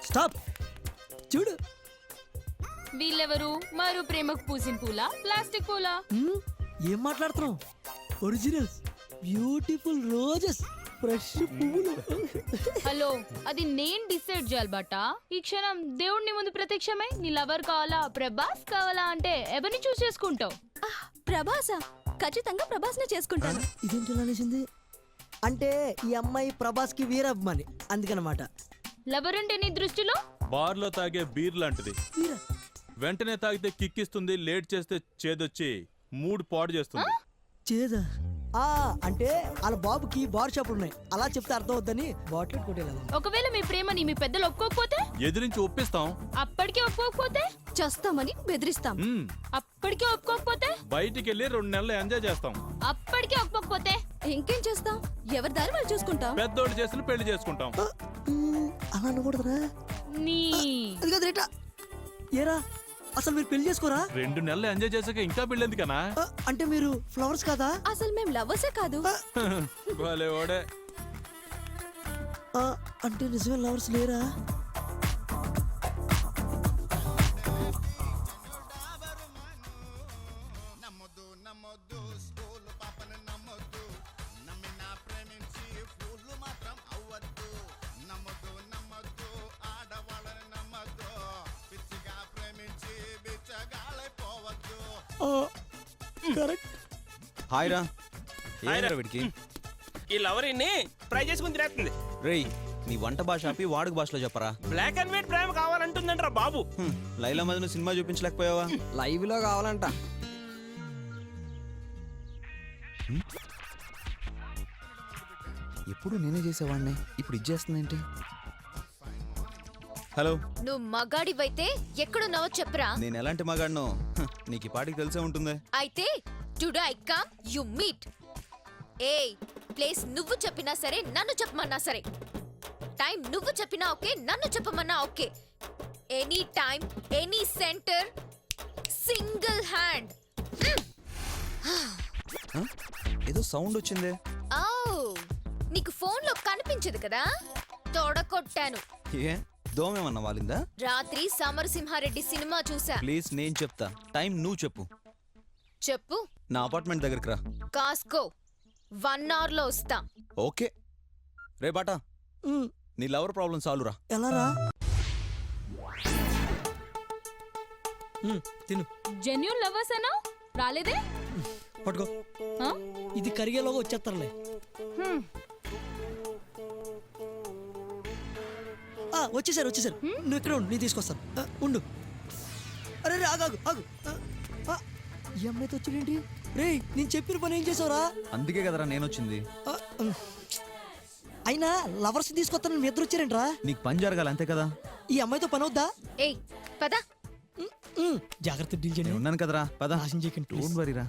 Stop. చూడు వీళ్ళెవరు? మరో ప్రేమకు పూసిన పూల, ప్లాస్టిక్ పూల? ఏం మాట్లాడుతున్నావు? ఒరిజినల్స్, బ్యూటిఫుల్ రోజెస్, ఫ్రెష్ పువ్వులు. హలో, అది నేను డిసైడ్ చేయాలి బట. ఈ క్షణం దేవుడిని ముందు ప్రత్యక్షమై నీ లవర్ కావాలా ప్రభాస్ కావాలా అంటే ఎవరిని చూస్ చేసుకుంటావు? ప్రభాసా? ఖచ్చితంగా ప్రభాస్నే చేసుకుంటాను. ఇదేంటి ఇలా అనేసింది? అంటే ఈ అమ్మాయి ప్రభాస్ కి వీరాభిమాని అందుకనమాట. లవర్ అంటే నీ దృష్టిలో బార్లో తాగే బీర్ లాంటిది. వీరా వెంటనే తాగితే కిక్కిస్తుంది, లేట్ చేస్తే చేదొచ్చి మూడ్ పాడు చేస్తుంది. చేదా? అంటే వాళ్ళ బాబుకి బార్ షాపులు ఉన్నాయి, అలా చెప్తే అర్థం అవుద్దని బాటిల్ కొట్టేలా. ఒకవేళ మీ ప్రేమని మీ పెద్దలు ఒప్పుకోకపోతే? ఎదిరించి ఒప్పిస్తాం. అప్పటికే ఒప్పుకోకపోతే? చేస్తామని బెదిరిస్తాం. అప్పటికే ఒప్పుకోకపోతే? బయటికి వెళ్ళి 2 నెలలు ఎంజాయ్ చేస్తాం. అప్పటికే ఒప్పుకోకపోతే? ఇంకేం చేస్తాం? ఎవరి దారి వాళ్ళు చూసుకుంటాం. పెద్దోళ్ళు చేసిన పెళ్లి చేసుకుంటాం. అలా అనకూడదురా. నీ అది కాదు రేటా. ఏరా అసలు మీరు పెళ్లి చేసుకోరా? 2 నెలలు ఎంజాయ్ చేసాక ఇంకా పెళ్లి ఎందుకనా? అంటే మీరు ఫ్లవర్స్ కాదా? అసలు మేము లవర్సే కాదు. భలే ఓడే. అంటే నిజమే లవర్స్ లేరా? హాయ్ రా. వీడికి ఈ లవరీని ట్రై చేసుకుని తిరేస్తుంది. రేయ్, నీ వంట భాష ఆపి వాడుక భాషలో చెప్పరా. బ్లాక్ అండ్ వైట్ ప్రేమ కావాలంటుందంటరా బాబు. లైలా మధ్యన సినిమా చూపించలేకపోయావా? లైవ్ లో కావాలంట. ఎప్పుడు నేనే చేసేవాడిని, ఇప్పుడు ఇచ్చేస్తుందేంటి? హలో, నువ్వు మగాడివైతే ఎక్కడున్నావో చెప్పరా. నేను ఎలాంటి మగాడినో నీకు ఈ పాటికి తెలిసే ఉంటుంది. అయితే today I come you meet. ఏయ్, ప్లేస్ నువ్వు చెప్పినా సరే, నన్ను చెప్పమన్నా సరే. టైం నువ్వు చెప్పినా ఓకే, నన్ను చెప్పమన్నా okay. Any time, any centre, single hand. ఏదో సౌండ్ వచ్చిందే. ఓ, నీకు ఫోన్ లో కనిపించదు కదా, తొడకొట్టాను. ఏ దోమేమన్నా వాలిందా? రాత్రి సమరసింహారెడ్డి సినిమా చూసా. ప్లీజ్ నేను చెప్తా, టైం నువ్వు చెప్పు. చెప్పు. నా అపార్ట్మెంట్ దగ్గరికి రా. కాస్కో 1 hour లో వస్తా. ఓకే రే బాటా, నీ లవర్ ప్రాబ్లం సాల్వ్ రా. ఎలా రా? తిను. జెన్యూన్ లవర్స్ అనా? రాలేదే? పట్టుకో. ఇది కరిగేలోగా వచ్చేస్తారులే. వచ్చేసారు. నువ్వు ఇక్కడ ఉండు, నేను తీసుకొస్తాను. ఉండు. అరే ఆగాగు ఆగు. ఈ అమ్మాయితో వచ్చేంటి? రే, నేను చెప్పిన పని ఏం చేసావురా? అందుకే కదరా నేను వచ్చింది. అయినా లవర్స్ తీసుకొస్తాను, మీ ఇద్దరు వచ్చారేంట్రా? నీకు పని జరగాలి అంతే కదా. ఈ అమ్మాయితో పని అవుద్దా? ఏయ్ పద. జాగ్రత్త డీల్ చేయండి. ఉన్నాను కదరా, పద. డోంట్ వరీ రా.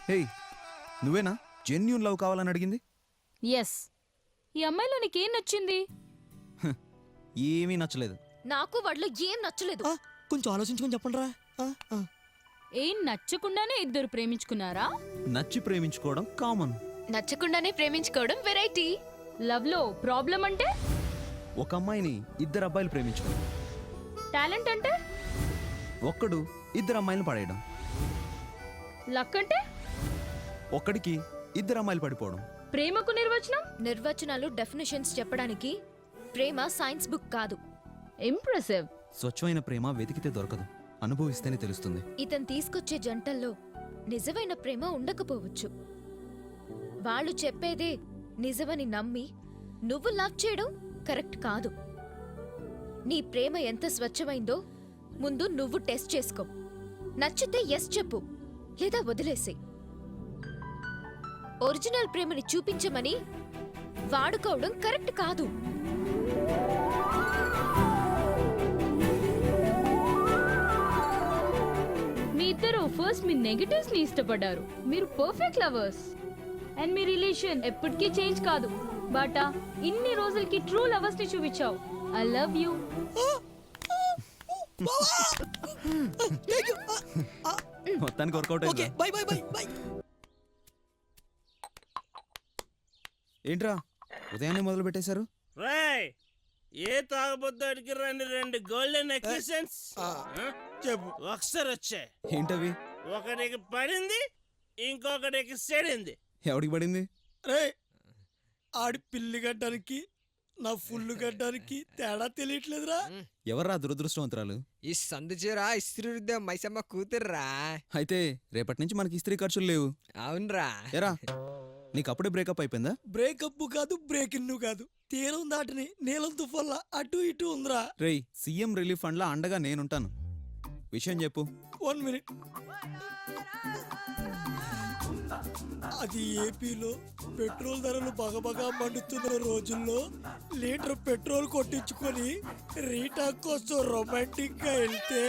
హేయ్, నువ్వేనా జెన్యూన్ లవ్ కావాలని అడిగింది? ఎస్. ఈ అమ్మాయిలో నీకేం నచ్చింది? ఏమీ నచ్చలేదు. నాకు వాడిలో ఏం నచ్చలేదు. కొంచెం ఆలోచించుకొని చెప్పండి రా. ఏం నచ్చకుండానే ఇద్దరు ప్రేమించుకున్నారా? నచ్చి ప్రేమించుకోవడం కామన్. నచ్చకుండానే ప్రేమించుకోవడం వెరైటీ. లవ్ లో ప్రాబ్లం అంటే? ఒక అమ్మాయిని 2 అబ్బాయిలు ప్రేమించుకోవడం. టాలెంట్ అంటే? ఒక్కడు 2 అమ్మాయిలను పడేయడం. లక్ అంటే? ఒక్కడికి 2 అమ్మాయిలు పడిపోవడం. ప్రేమకు నిర్వచనం? నిర్వచనాలు డెఫినేషన్స్ చెప్పడానికి ప్రేమ సైన్స్ బుక్ కాదు. ఇంప్రెసివ్. స్వచ్ఛమైన ప్రేమ వెతికితే దొరకదు, అనుభవిస్తేనే తెలుస్తుంది. ఇతను తీసుకొచ్చే జంటల్లో నిజమైన ప్రేమ ఉండకపోవచ్చు. వాళ్ళు చెప్పేదే నిజమని నమ్మి నువ్వు లవ్ చేయడం కరెక్ట్ కాదు. నీ ప్రేమ ఎంత స్వచ్ఛమైందో ముందు నువ్వు టెస్ట్ చేసుకో. నచ్చితే ఎస్ చెప్పు, లేదా వదిలేసే. ఒరిజినల్ ప్రేమని చూపించమని వాడుకోవడం కరెక్ట్ కాదు. మీ ఇద్దరు ఫస్ట్ మీ నెగటివ్స్ ని ఇష్టపడ్డారు. మీరు పర్ఫెక్ట్ లవర్స్ అండ్ మీ రిలేషన్ ఎప్పటికీ చేంజ్ కాదు. బాటా, ఇన్ని రోజులకి ట్రూ లవర్స్ ని చూపించావు. I love you. మొత్తానికి వర్కౌట్ అయింది. Bye bye bye bye. ఏంట్రా ఉదయాన్నే మొదలు పెట్టేశారు? రేయ్, ఏ తాగబోద్దాడికి రండి 2 గోల్డెన్ ఎక్విసెన్స్ చెప్పు. ఒకసారి వచ్చాయి. ఏంటవి? ఒకటికి పడింది, ఇంకొకటికి సెడింది. ఎవడికి పడింది? రే ఆడి పిల్లి గడ్డానికి నా ఫుల్ గడ్డానికి తేడా తెలియట్లేదురా. ఎవర్రా దురదృష్టవంతురాలు? ఈ సందు చీర ఇస్త్రీ మైసమ్మ కూతుర్రా. అయితే రేపటి నుంచి మనకి ఇస్త్రీ ఖర్చులు లేవు. అవునరా. ఎరా నీకు అప్పుడే బ్రేకప్ అయిపోయిందా? బ్రేకప్ కాదు, బ్రేక్ ఇన్ కాదు, తీరం దాటిని నీలం తుఫల్లా అటు ఇటు ఉందిరా. రేయ్, సీఎం రిలీఫ్ ఫండ్ లా అండగా నేనుంటాను. విషయం చెప్పు. 1 మినిట్. అది ఏపీలో పెట్రోల్ ధరలు బగబగా మండుతున్న రోజుల్లో లీటర్ పెట్రోల్ కొట్టించుకొని రీటా కోసం రొమాంటిక్ గా వెళ్తే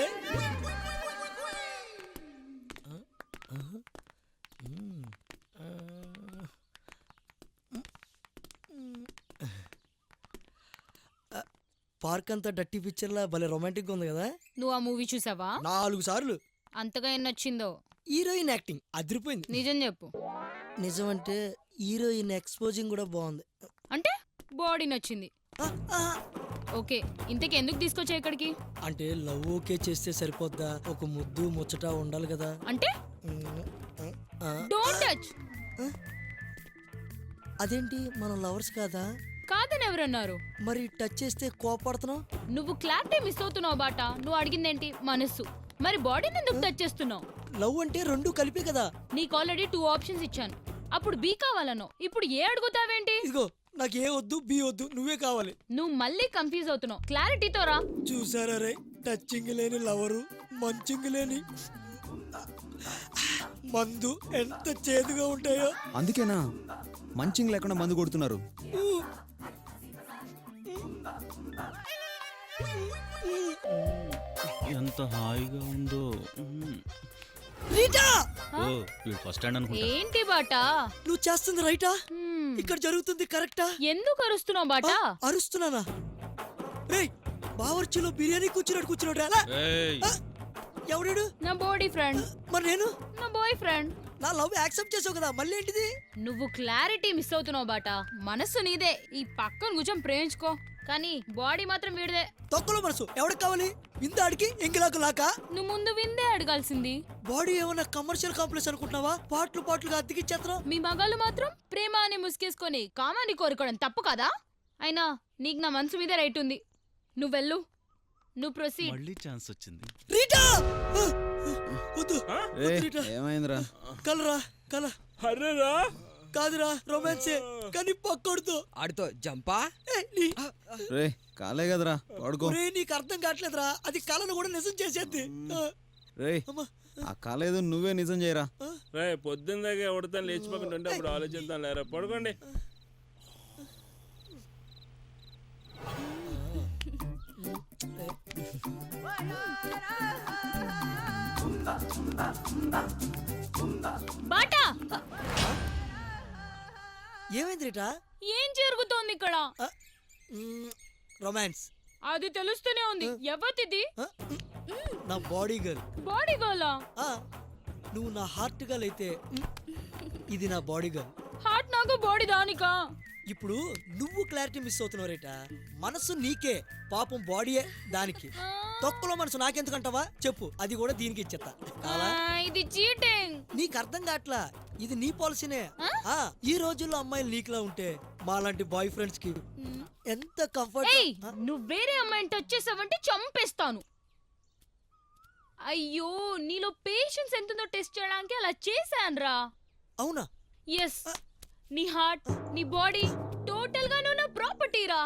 పార్క్ అంతా డట్టి పిక్చర్ లా భలే రొమాంటిక్ గా ఉంది కదా. నువ్వు ఆ మూవీ చూసావా? 4 సార్లు. అంతగా ఏం నచ్చిందో? హీరోయిన్ యాక్టింగ్ అదిరిపోయింది. నిజం చెప్పు. నిజం అంటే హీరోయిన్ ఎక్స్పోజింగ్ కూడా బాగుంది. అంటే బాడీ నచ్చింది. ఆ, ఆ, ఓకే, ఇంతకి ఎందుకు తీసుకొచ్చా ఇక్కడికి? అంటే లవ్ ఓకే చేస్తే సరిపోద్దా? ఒక ముద్దు ముచ్చట ఉండాలి కదా. అంటే ఆ, డోంట్ టచ్. అదేంటి మనం లవర్స్ కాదా? కాదని ఎవరన్నారు? మరి టచ్ చేస్తే కోపడుతున్నావు. నువ్వు క్లారిటీ మిస్ అవుతున్నావు బాటా. నువ్వు అడిగిందేంటి? మనస్సు. మరి బాడీని ఎందుకు టచ్ చేస్తున్నావు? లవ్ అంటే 2 కలిపే కదా. నీకు ఆల్రెడీ 2 ఆప్షన్స్ ఇచ్చాను. అప్పుడు బి కావాలనో, ఇప్పుడు ఏ అడుగుతావేంటి? ఇదిగో నాకు ఏ వద్దు, బి వద్దు, నువ్వే కావాలి. నువ్వు మళ్ళీ కన్ఫ్యూజ్ అవుతున్నావు. క్లారిటీతో రా. చూసారా రే, టచింగ్ లేని లవరు, మంచింగ్ లేని మందు ఎంత చేదుగా ఉంటాయో. అందుకేనా మంచింగ్ లేకుండా మందు కొడుతున్నారు? ఎంత హాయిగా ఉందో. రీటా, ఓ వీడు ఫస్ట్ స్టాండ్ అనుకుంటా. ఏంటి బాటా? నువ్వు చేస్తుంది రైటా? హ్మ్. ఇక్కడ జరుగుతుంది కరెక్టా? ఎందుకు అరుస్తున్నావు బాటా? అరుస్తున్నానా? రేయ్, బావర్చిలో బిర్యానీ కూర్చున్నాడు అలా. ఏయ్, ఎవడాడు? నా బాడీ ఫ్రెండ్. మరి నేను నా బాయ్ ఫ్రెండ్. నా లవ్ యాక్సెప్ట్ చేసావు కదా, మళ్ళీ ఏంటిది? నువ్వు క్లారిటీ మిస్ అవుతున్నావు బాటా. మనస్సు నీదే, ఈ పక్కన కూర్చొని ప్రేమించుకో. కానీ బాడీ మాత్రం వీడిదే. తొక్కలో మనసు ఎవరికి కావాలి? విందాడికి ఎంగిలాకు లాక. నువ్వు ముందు విందే అడగాల్సింది. బాడీ ఏమన్నా కమర్షియల్ కాంప్లెక్స్ అనుకుంటున్నావా? పాటలుగా అతికిచ్చేత్రం. మీ మగాళ్ళు మాత్రం ప్రేమ అని ముసుకేసుకొని కామాన్ని కోరుకోవడం తప్పు కదా? అయినా నీకు నా మనసు మీద రైట్ ఉంది. నువ్వు వెళ్ళు. నువ్వు ప్రొసీడ్. మళ్ళీ ఛాన్స్ వచ్చింది. రీటా! వద్దు, ఏ, వద్దు రీటా. ఏమైందిరా? కలరా కల అర్రేరా, కాదురా, రొమాన్సే, కానీ పక్కడుతో. ఆడితో జంపా. రే కాలే కదరా, పడుకో. ఒరే, నీకు అర్థం కావట్లేదురా, అది కళను కూడా నిజం చేసేద్ది. రే అమ్మా. ఆ కాలేదు నువ్వే నిజం చేయరా. రే పొద్దున్న దాకా ఎవడతాను లేచిపోకుండా ఉంటే అప్పుడు ఆలోచిద్దాం లేరా. పడుకోండి. బాటా, ఏమైంది రీటా? ఏం జరుగుతోంది ఇక్కడ? రొమాన్స్. అది తెలుస్తూనే ఉంది. ఎవరిది? నా బాడీ గర్ల్. బాడీ గోలా? నువ్వు నా హార్ట్ గర్ల్ అయితే ఇది నా బాడీ గర్ల్. హార్ట్ నాకు, బాడీ దానికా? ఇప్పుడు నువ్వు క్లారిటీ మిస్ అవుతున్నావు రేటా. మనసు నీకే, పాపం బాడీయే దానికి. తొక్కలో మనసు నాకెందుకంటావా చెప్పు, అది కూడా దీనికి ఇచ్చేస్తా. కాలా? ఇది చీటింగ్. నీకు అర్థం కావట్లా, ఇది నీ పాలసీనే. ఈ రోజుల్లో అమ్మాయిలు నీకులా ఉంటే మాలాంటి బాయ్ ఫ్రెండ్స్ కి ఎంత కంఫర్ట్. ఏయ్, నువ్వు వేరే అమ్మాయిని టచ్ చేసావంటే చంపేస్తాను. అయ్యో, నీలో పేషెన్స్ ఎంతుందో టెస్ట్ చేయడానికి అలా చేశానురా. అవునా? ఎస్, నీ హార్ట్, నీ బాడీ టోటల్ గా నువ్వు నా ప్రాపర్టీ రా.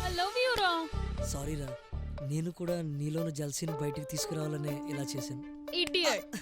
ఐ లవ్ యు రా. సారీ రా, నేను కూడా నీలోని జల్సీని బయటికి తీసుకురావాలనే ఇలా చేశాను. ఇడియట్.